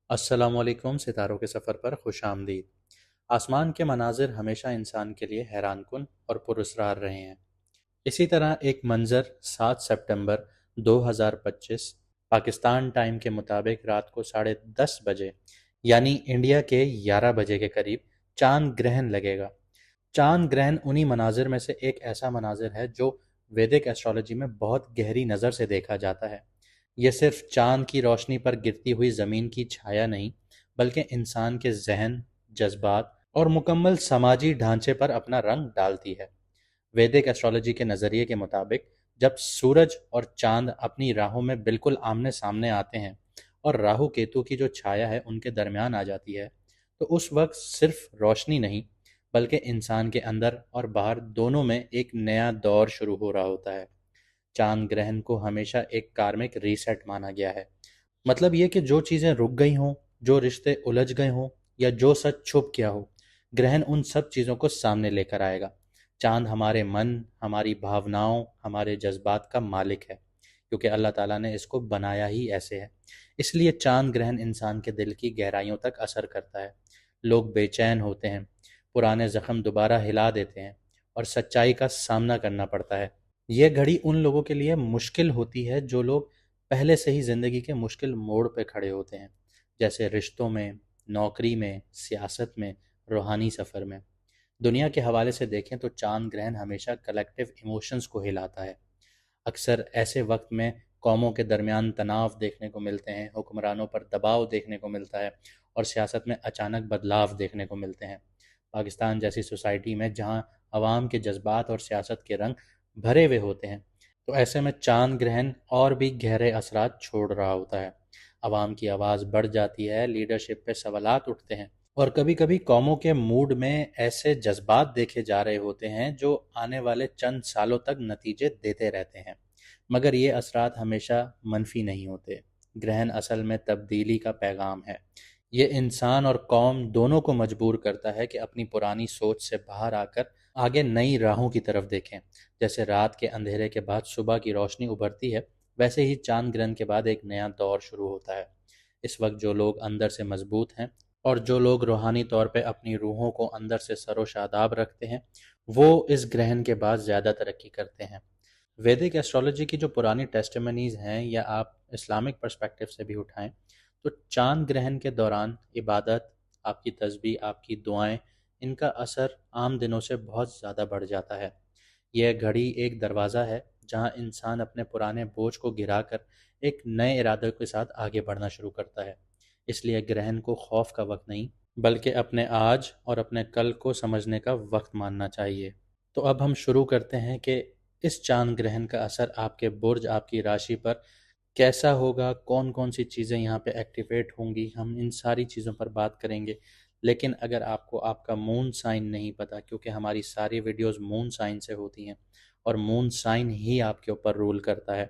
अस्सलामुअलैकुम। सितारों के सफ़र पर खुश आमदीद। आसमान के मनाजिर हमेशा इंसान के लिए हैरानकुन और पुरस्रार रहे हैं। इसी तरह एक मंज़र 7 सितंबर 2025 पाकिस्तान टाइम के मुताबिक रात को 10:30 बजे यानी इंडिया के 11 बजे के करीब चांद ग्रहण लगेगा। चांद ग्रहण उन्हीं मनाजिर में से एक ऐसा मनाजिर है जो वैदिक एस्ट्रोलॉजी में बहुत गहरी नज़र से देखा जाता है। यह सिर्फ चांद की रोशनी पर गिरती हुई ज़मीन की छाया नहीं, बल्कि इंसान के जहन, जज्बात और मुकम्मल समाजी ढांचे पर अपना रंग डालती है। वैदिक एस्ट्रोलॉजी के नज़रिए के मुताबिक जब सूरज और चांद अपनी राहों में बिल्कुल आमने सामने आते हैं और राहु केतु की जो छाया है उनके दरमियान आ जाती है, तो उस वक्त सिर्फ रोशनी नहीं, बल्कि इंसान के अंदर और बाहर दोनों में एक नया दौर शुरू हो रहा होता है। चांद ग्रहण को हमेशा एक कार्मिक रीसेट माना गया है। मतलब ये कि जो चीज़ें रुक गई हों, जो रिश्ते उलझ गए हों या जो सच छुप गया हो, ग्रहण उन सब चीज़ों को सामने लेकर आएगा। चांद हमारे मन, हमारी भावनाओं, हमारे जज्बात का मालिक है, क्योंकि अल्लाह ताला ने इसको बनाया ही ऐसे है। इसलिए चांद ग्रहण इंसान के दिल की गहराइयों तक असर करता है। लोग बेचैन होते हैं, पुराने जख्म दोबारा हिला देते हैं और सच्चाई का सामना करना पड़ता है। यह घड़ी उन लोगों के लिए मुश्किल होती है जो लोग पहले से ही ज़िंदगी के मुश्किल मोड़ पे खड़े होते हैं, जैसे रिश्तों में, नौकरी में, सियासत में, रूहानी सफ़र में। दुनिया के हवाले से देखें तो चांद ग्रहण हमेशा कलेक्टिव इमोशंस को हिलाता है। अक्सर ऐसे वक्त में कौमों के दरमियान तनाव देखने को मिलते हैं, हुक्मरानों पर दबाव देखने को मिलता है और सियासत में अचानक बदलाव देखने को मिलते हैं। पाकिस्तान जैसी सोसाइटी में जहां अवाम के जज्बात और सियासत के रंग भरे हुए होते हैं, तो ऐसे में चांद ग्रहण और भी गहरे असरात छोड़ रहा होता है। अवाम की आवाज़ बढ़ जाती है, लीडरशिप पे सवालात उठते हैं और कभी कभी कौमों के मूड में ऐसे जज्बात देखे जा रहे होते हैं जो आने वाले चंद सालों तक नतीजे देते रहते हैं। मगर ये असरात हमेशा मनफी नहीं होते। ग्रहण असल में तब्दीली का पैगाम है। ये इंसान और कौम दोनों को मजबूर करता है कि अपनी पुरानी सोच से बाहर आकर आगे नई राहों की तरफ देखें। जैसे रात के अंधेरे के बाद सुबह की रोशनी उभरती है, वैसे ही चांद ग्रहण के बाद एक नया दौर शुरू होता है। इस वक्त जो लोग अंदर से मजबूत हैं और जो लोग रूहानी तौर पे अपनी रूहों को अंदर से सरोशादाब रखते हैं, वो इस ग्रहण के बाद ज़्यादा तरक्की करते हैं। वैदिक एस्ट्रोलॉजी की जो पुरानी टेस्टिमनीज हैं या आप इस्लामिक पर्सपेक्टिव से भी उठाएं, तो चांद ग्रहण के दौरान इबादत, आपकी तस्बीह, आपकी दुआएं, इनका असर आम दिनों से बहुत ज़्यादा बढ़ जाता है। यह घड़ी एक दरवाज़ा है जहां इंसान अपने पुराने बोझ को गिराकर एक नए इरादे के साथ आगे बढ़ना शुरू करता है। इसलिए ग्रहण को खौफ का वक्त नहीं, बल्कि अपने आज और अपने कल को समझने का वक्त मानना चाहिए। तो अब हम शुरू करते हैं कि इस चांद ग्रहण का असर आपके बुर्ज, आपकी राशि पर कैसा होगा, कौन कौन सी चीज़ें यहाँ पे एक्टिवेट होंगी, हम इन सारी चीज़ों पर बात करेंगे। लेकिन अगर आपको आपका मून साइन नहीं पता, क्योंकि हमारी सारी वीडियोस मून साइन से होती हैं और मून साइन ही आपके ऊपर रूल करता है।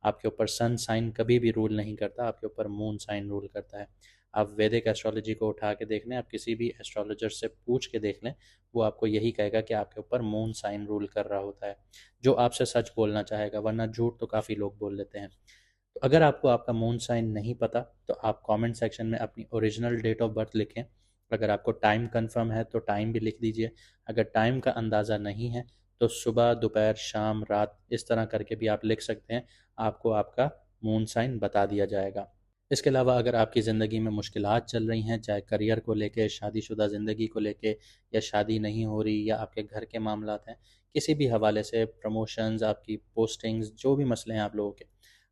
आपके ऊपर सन साइन कभी भी रूल नहीं करता, आपके ऊपर मून साइन रूल करता है। आप वैदिक एस्ट्रोलॉजी को उठा के देख लें, आप किसी भी एस्ट्रोलॉजर से पूछ के देख लें, वो आपको यही कहेगा कि आपके ऊपर मून साइन रूल कर रहा होता है, जो आपसे सच बोलना चाहेगा, वरना झूठ तो काफ़ी लोग बोल लेते हैं। तो अगर आपको आपका मून साइन नहीं पता, तो आप कमेंट सेक्शन में अपनी ओरिजिनल डेट ऑफ बर्थ लिखें। अगर आपको टाइम कंफर्म है तो टाइम भी लिख दीजिए। अगर टाइम का अंदाज़ा नहीं है तो सुबह, दोपहर, शाम, रात, इस तरह करके भी आप लिख सकते हैं। आपको आपका मून साइन बता दिया जाएगा। इसके अलावा अगर आपकी ज़िंदगी में मुश्किलात चल रही हैं, चाहे करियर को लेके, शादीशुदा ज़िंदगी को लेके, या शादी नहीं हो रही, या आपके घर के मामलात हैं, किसी भी हवाले से, प्रमोशंस, आपकी पोस्टिंग्स, जो भी मसले हैं आप लोगों के,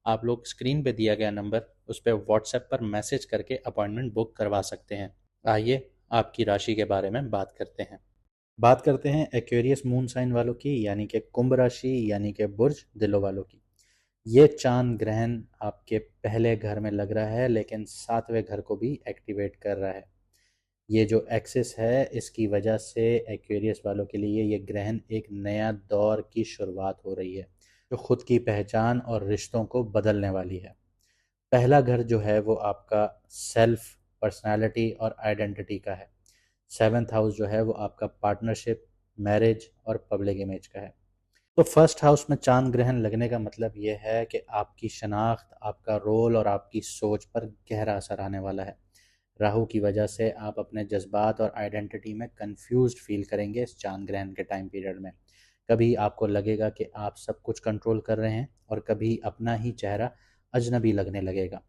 आप लोग स्क्रीन पे दिया गया नंबर, उस पर व्हाट्सएप पर मैसेज करके अपॉइंटमेंट बुक करवा सकते हैं। आइए आपकी राशि के बारे में बात करते हैं एक्वेरियस मून साइन वालों की, यानी कि कुंभ राशि, यानी कि बुर्ज दिलों वालों की। ये चांद ग्रहण आपके पहले घर में लग रहा है, लेकिन सातवें घर को भी एक्टिवेट कर रहा है। ये जो एक्सिस है, इसकी वजह से एक्वेरियस वालों के लिए ये ग्रहण एक नया दौर की शुरुआत हो रही है, जो खुद की पहचान और रिश्तों को बदलने वाली है। पहला घर जो है वो आपका सेल्फ, पर्सनालिटी और आइडेंटिटी का है। सेवन्थ हाउस जो है वो आपका पार्टनरशिप, मैरिज और पब्लिक इमेज का है। तो फर्स्ट हाउस में चांद ग्रहण लगने का मतलब ये है कि आपकी शनाख्त, आपका रोल और आपकी सोच पर गहरा असर आने वाला है। राहु की वजह से आप अपने जज्बात और आइडेंटिटी में कंफ्यूज्ड फील करेंगे इस चांद ग्रहण के टाइम पीरियड में। कभी आपको लगेगा कि आप सब कुछ कंट्रोल कर रहे हैं और कभी अपना ही चेहरा अजनबी लगने लगेगा।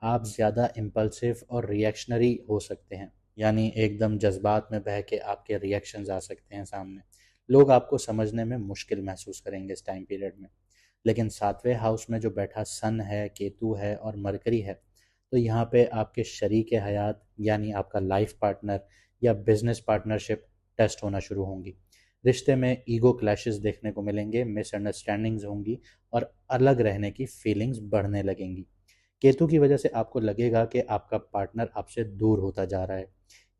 आप ज़्यादा इम्पल्सिव और रिएक्शनरी हो सकते हैं, यानी एकदम जज्बात में बह के आपके रिएक्शंस आ सकते हैं सामने। लोग आपको समझने में मुश्किल महसूस करेंगे इस टाइम पीरियड में। लेकिन सातवें हाउस में जो बैठा सन है, केतु है और मरकरी है, तो यहाँ पे आपके शरीक हयात यानी आपका लाइफ पार्टनर या बिजनेस पार्टनरशिप टेस्ट होना शुरू होंगी। रिश्ते में ईगो क्लैशेस देखने को मिलेंगे, मिसअंडरस्टैंडिंग्स होंगी और अलग रहने की फीलिंग्स बढ़ने लगेंगी। केतु की वजह से आपको लगेगा कि आपका पार्टनर आपसे दूर होता जा रहा है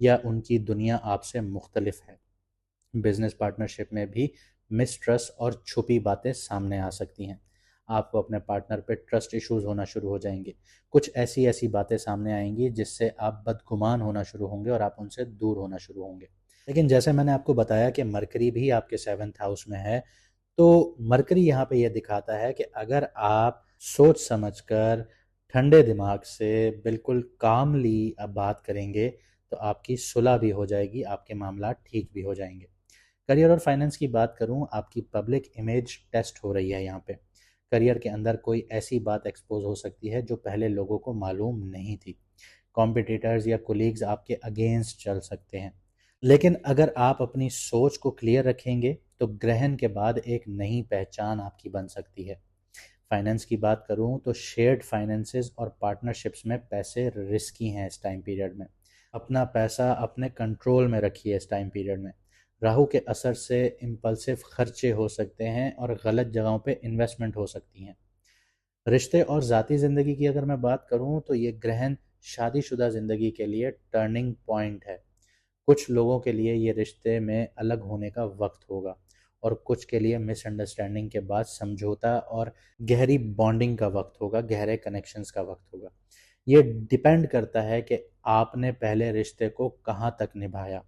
या उनकी दुनिया आपसे मुख्तलिफ है। बिजनेस पार्टनरशिप में भी मिसट्रस्ट और छुपी बातें सामने आ सकती हैं। आपको अपने पार्टनर पे ट्रस्ट इश्यूज होना शुरू हो जाएंगे। कुछ ऐसी ऐसी बातें सामने आएंगी जिससे आप बदगुमान होना शुरू होंगे और आप उनसे दूर होना शुरू होंगे। लेकिन जैसे मैंने आपको बताया कि मरकरी भी आपके सेवन्थ हाउस में है, तो मरकरी यहाँ पे ये दिखाता है कि अगर आप सोच समझकर ठंडे दिमाग से बिल्कुल कामली अब बात करेंगे तो आपकी सुलह भी हो जाएगी, आपके मामला ठीक भी हो जाएंगे। करियर और फाइनेंस की बात करूं, आपकी पब्लिक इमेज टेस्ट हो रही है यहाँ पे। करियर के अंदर कोई ऐसी बात एक्सपोज हो सकती है जो पहले लोगों को मालूम नहीं थी। कॉम्पिटिटर्स या कोलीग्स आपके अगेंस्ट चल सकते हैं। लेकिन अगर आप अपनी सोच को क्लियर रखेंगे तो ग्रहण के बाद एक नई पहचान आपकी बन सकती है। फाइनेंस की बात करूं तो शेयर्ड फाइनेंसेस और पार्टनरशिप्स में पैसे रिस्की हैं इस टाइम पीरियड में। अपना पैसा अपने कंट्रोल में रखिए इस टाइम पीरियड में। राहु के असर से इम्पल्सिव खर्चे हो सकते हैं और गलत जगहों पे इन्वेस्टमेंट हो सकती हैं। रिश्ते और ज़ाती ज़िंदगी की अगर मैं बात करूं तो ये ग्रहण शादीशुदा ज़िंदगी के लिए टर्निंग पॉइंट है। कुछ लोगों के लिए ये रिश्ते में अलग होने का वक्त होगा और कुछ के लिए मिसअंडरस्टैंडिंग के बाद समझौता और गहरी बॉन्डिंग का वक्त होगा, गहरे कनेक्शंस का वक्त होगा। ये डिपेंड करता है कि आपने पहले रिश्ते को कहाँ तक निभाया।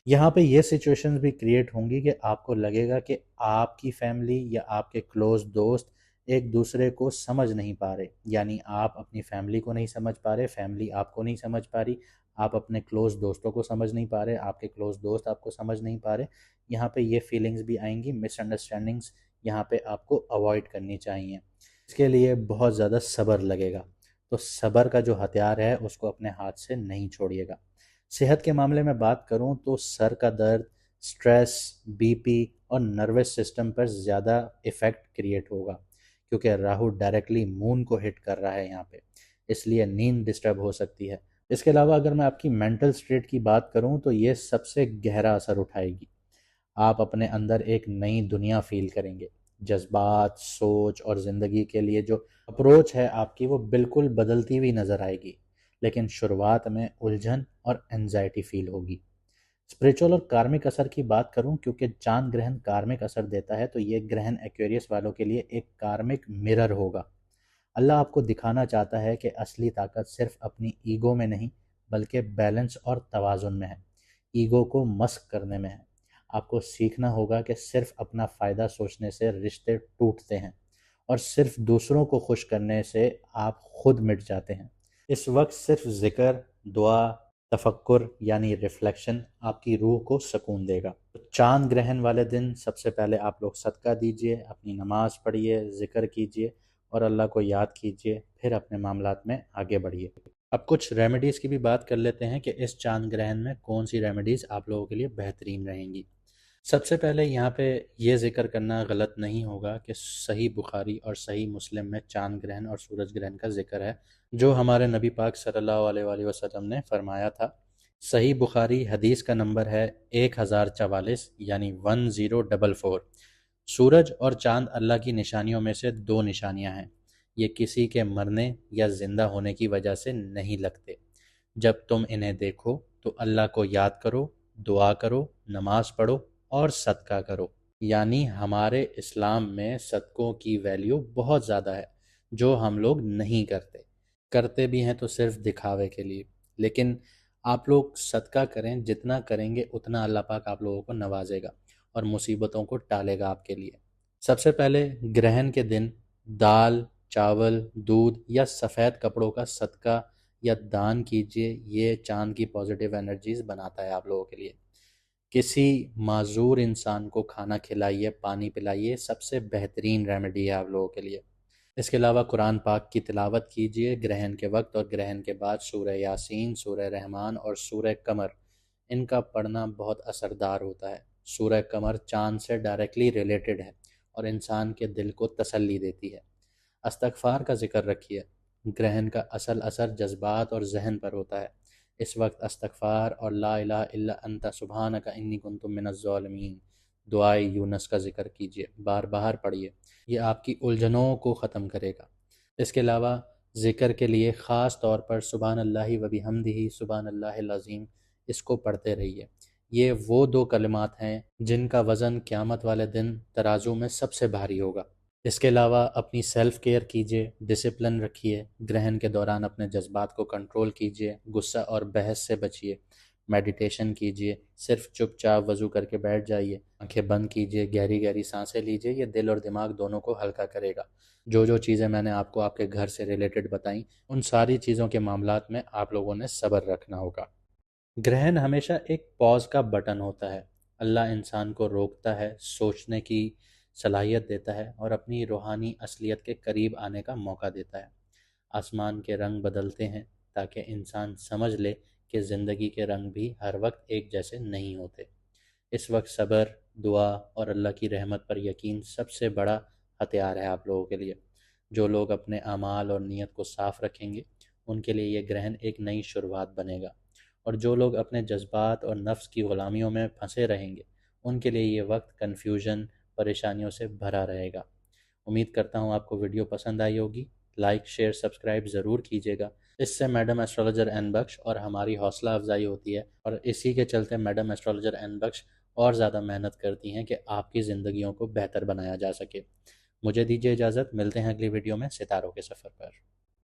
यहाँ पे ये सिचुएशंस भी क्रिएट होंगी कि आपको लगेगा कि आपकी फैमिली या आपके क्लोज दोस्त एक दूसरे को समझ नहीं पा रहे, यानी आप अपनी फैमिली को नहीं समझ पा रहे, फैमिली आपको नहीं समझ पा रही, आप अपने क्लोज दोस्तों को समझ नहीं पा रहे, आपके क्लोज दोस्त आपको समझ नहीं पा रहे। यहाँ पे ये फीलिंग्स भी आएंगी, मिसअंडरस्टैंडिंग्स यहाँ पे आपको अवॉइड करनी चाहिए। इसके लिए बहुत ज़्यादा सब्र लगेगा, तो सब्र का जो हथियार है उसको अपने हाथ से नहीं छोड़िएगा। सेहत के मामले में बात करूं तो सर का दर्द, स्ट्रेस, बीपी और नर्वस सिस्टम पर ज़्यादा इफ़ेक्ट क्रिएट होगा क्योंकि राहु डायरेक्टली मून को हिट कर रहा है यहाँ पे, इसलिए नींद डिस्टर्ब हो सकती है। इसके अलावा अगर मैं आपकी मेंटल स्टेट की बात करूं तो ये सबसे गहरा असर उठाएगी। आप अपने अंदर एक नई दुनिया फील करेंगे। जज्बात, सोच और ज़िंदगी के लिए जो अप्रोच है आपकी वो बिल्कुल बदलती हुई नज़र आएगी। लेकिन शुरुआत में उलझन और एंजाइटी फील होगी। स्पिरिचुअल और कार्मिक असर की बात करूं, क्योंकि चांद ग्रहण कार्मिक असर देता है, तो ये ग्रहण एक्वेरियस वालों के लिए एक कार्मिक मिरर होगा। अल्लाह आपको दिखाना चाहता है कि असली ताकत सिर्फ अपनी ईगो में नहीं बल्कि बैलेंस और तवाज़ुन में है। ईगो को मस्क करने में है। आपको सीखना होगा कि सिर्फ अपना फ़ायदा सोचने से रिश्ते टूटते हैं और सिर्फ दूसरों को खुश करने से आप खुद मिट जाते हैं। इस वक्त सिर्फ ज़िक्र, दुआ, तफक्कुर यानी रिफ्लेक्शन आपकी रूह को सुकून देगा। तो चांद ग्रहण वाले दिन सबसे पहले आप लोग सदका दीजिए, अपनी नमाज पढ़िए, ज़िक्र कीजिए और अल्लाह को याद कीजिए, फिर अपने मामलात में आगे बढ़िए। अब कुछ रेमेडीज़ की भी बात कर लेते हैं कि इस चांद ग्रहण में कौन सी रेमेडीज़ आप लोगों के लिए बेहतरीन रहेंगी। सबसे पहले यहाँ पे ये ज़िक्र करना गलत नहीं होगा कि सही बुखारी और सही मुस्लिम में चांद ग्रहण और सूरज ग्रहण का ज़िक्र है, जो हमारे नबी पाक सल्लल्लाहु अलैहि वसल्लम ने फरमाया था। सही बुखारी हदीस का नंबर है 1044, यानी 1044। सूरज और चांद अल्लाह की निशानियों में से दो निशानियां हैं। ये किसी के मरने या ज़िंदा होने की वजह से नहीं लगते। जब तुम इन्हें देखो तो अल्लाह को याद करो, दुआ करो, नमाज पढ़ो और सदका करो। यानी हमारे इस्लाम में सदकों की वैल्यू बहुत ज़्यादा है, जो हम लोग नहीं करते। करते भी हैं तो सिर्फ दिखावे के लिए। लेकिन आप लोग सदका करें, जितना करेंगे उतना अल्लाह पाक आप लोगों को नवाजेगा और मुसीबतों को टालेगा आपके लिए। सबसे पहले ग्रहण के दिन दाल, चावल, दूध या सफ़ेद कपड़ों का सदका या दान कीजिए, ये चाँद की पॉजिटिव एनर्जीज़ बनाता है आप लोगों के लिए। किसी माज़ूर इंसान को खाना खिलाइए, पानी पिलाइए, सबसे बेहतरीन रेमेडी है आप लोगों के लिए। इसके अलावा कुरान पाक की तिलावत कीजिए ग्रहण के वक्त और ग्रहण के बाद। सूरह यासीन, सूरह रहमान और सूरह कमर, इनका पढ़ना बहुत असरदार होता है। सूरह कमर चाँद से डायरेक्टली रिलेटेड है और इंसान के दिल को तसल्ली देती है। इस्तग़फ़ार का ज़िक्र रखिए। ग्रहण का असल असर जज़्बात और ज़हन पर होता है। इस वक्त इस्तग़फ़ार और ला इलाहा इल्ला अंता सुब्हानका इन्नी कुन्तु मिनज़्ज़ालिमीन, दुआए यूनुस का ज़िक्र कीजिए, बार बार पढ़िए। ये आपकी उलझनों को ख़त्म करेगा। इसके अलावा ज़िक्र के लिए ख़ास तौर पर सुबहानल्लाहि व बिहम्दिही सुबहानल्लाहिल अज़ीम, इसको पढ़ते रहिए। ये वो दो कलिमात हैं जिनका वज़न क़यामत वाले दिन तराजू में सबसे भारी होगा। इसके अलावा अपनी सेल्फ़ केयर कीजिए, डिसिप्लिन रखिए। ग्रहण के दौरान अपने जज्बात को कंट्रोल कीजिए, गुस्सा और बहस से बचिए। मेडिटेशन कीजिए, सिर्फ चुपचाप वज़ू करके बैठ जाइए, आंखें बंद कीजिए, गहरी गहरी सांसें लीजिए। ये दिल और दिमाग दोनों को हल्का करेगा। जो जो चीज़ें मैंने आपको आपके घर से रिलेटेड बताई, उन सारी चीज़ों के मामलात में आप लोगों ने सब्र रखना होगा। ग्रहण हमेशा एक पॉज का बटन होता है। अल्लाह इंसान को रोकता है, सोचने की सलाहियत देता है और अपनी रूहानी असलियत के करीब आने का मौका देता है। आसमान के रंग बदलते हैं ताकि इंसान समझ ले कि ज़िंदगी के रंग भी हर वक्त एक जैसे नहीं होते। इस वक्त सब्र, दुआ और अल्लाह की रहमत पर यकीन सबसे बड़ा हथियार है आप लोगों के लिए। जो लोग अपने अमाल और नीयत को साफ़ रखेंगे, उनके लिए ये ग्रहण एक नई शुरुआत बनेगा। और जो लोग अपने जज्बात और नफ्स की ग़ुलामियों में फंसे रहेंगे, उनके लिए ये वक्त कन्फ्यूजन, परेशानियों से भरा रहेगा। उम्मीद करता हूँ आपको वीडियो पसंद आई होगी। लाइक, शेयर, सब्सक्राइब ज़रूर कीजिएगा। इससे मैडम एस्ट्रोलॉजर एन बख्श और हमारी हौसला अफजाई होती है और इसी के चलते मैडम एस्ट्रोलॉजर एन बख्श और ज़्यादा मेहनत करती हैं कि आपकी ज़िंदगियों को बेहतर बनाया जा सके। मुझे दीजिए इजाज़त, मिलते हैं अगली वीडियो में सितारों के सफ़र पर।